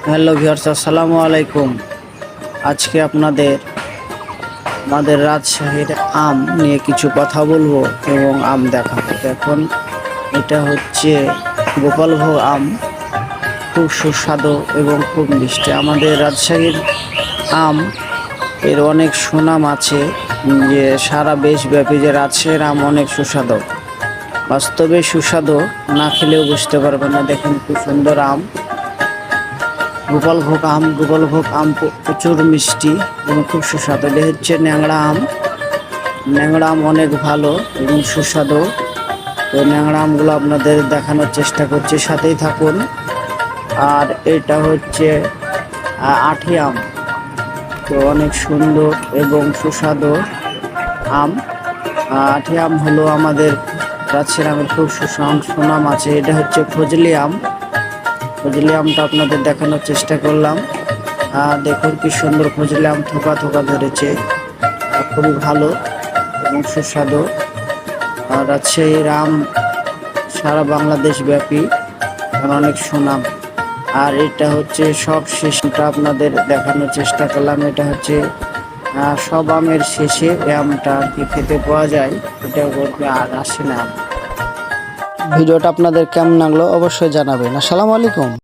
Hello viewers, আসসালামু আলাইকুম। আজকে আমাদের রাজশাহীর আম নিয়ে কিছু কথা বলবো এবং আম দেখাবো। এখন এটা হচ্ছে গোপালভোগ আম, খুব সুস্বাদু এবং খুব মিষ্টি। আমাদের রাজশাহীর আম এর অনেক সুনাম আছে, যে সারা দেশব্যাপী যে রাজশাহীর আম অনেক সুস্বাদু, বাস্তবে সুস্বাদু, না খেলেও বুঝতে পারবেন না। দেখেন কি সুন্দর আম, গোপালভোগ আম প্রচুর মিষ্টি এবং খুব সুস্বাদু। এটা হচ্ছে ন্যাংরা আম। ন্যাংরা আম অনেক ভালো এবং সুস্বাদু। তো ন্যাংরা আমগুলো আপনাদের দেখানোর চেষ্টা করছি, সাথেই থাকুন। আর এটা হচ্ছে আঁটি আম, তো অনেক সুন্দর এবং সুস্বাদু আম। আঁটি আম হলো আমাদের রাজশাহীর আমের খুব সুনাম আছে। এটা হচ্ছে ফজলি আম। ফজলি আমটা আপনাদের দেখানোর চেষ্টা করলাম। দেখুন কি সুন্দর ফজলি আম, থোকা থোকা ধরেছে, খুবই ভালো এবং সুস্বাদু। রাজশাহীর আম সারা বাংলাদেশ ব্যাপী অনেক সুনাম। আর এটা হচ্ছে সব শেষটা আপনাদের দেখানোর চেষ্টা করলাম। এটা হচ্ছে সব আমের শেষে এই আমটা আর কি খেতে পাওয়া যায়, এটা বলতে আর আসে না। ভিডিওটা আপনাদের কেমন লাগলো অবশ্যই জানাবেন। আসসালামু আলাইকুম।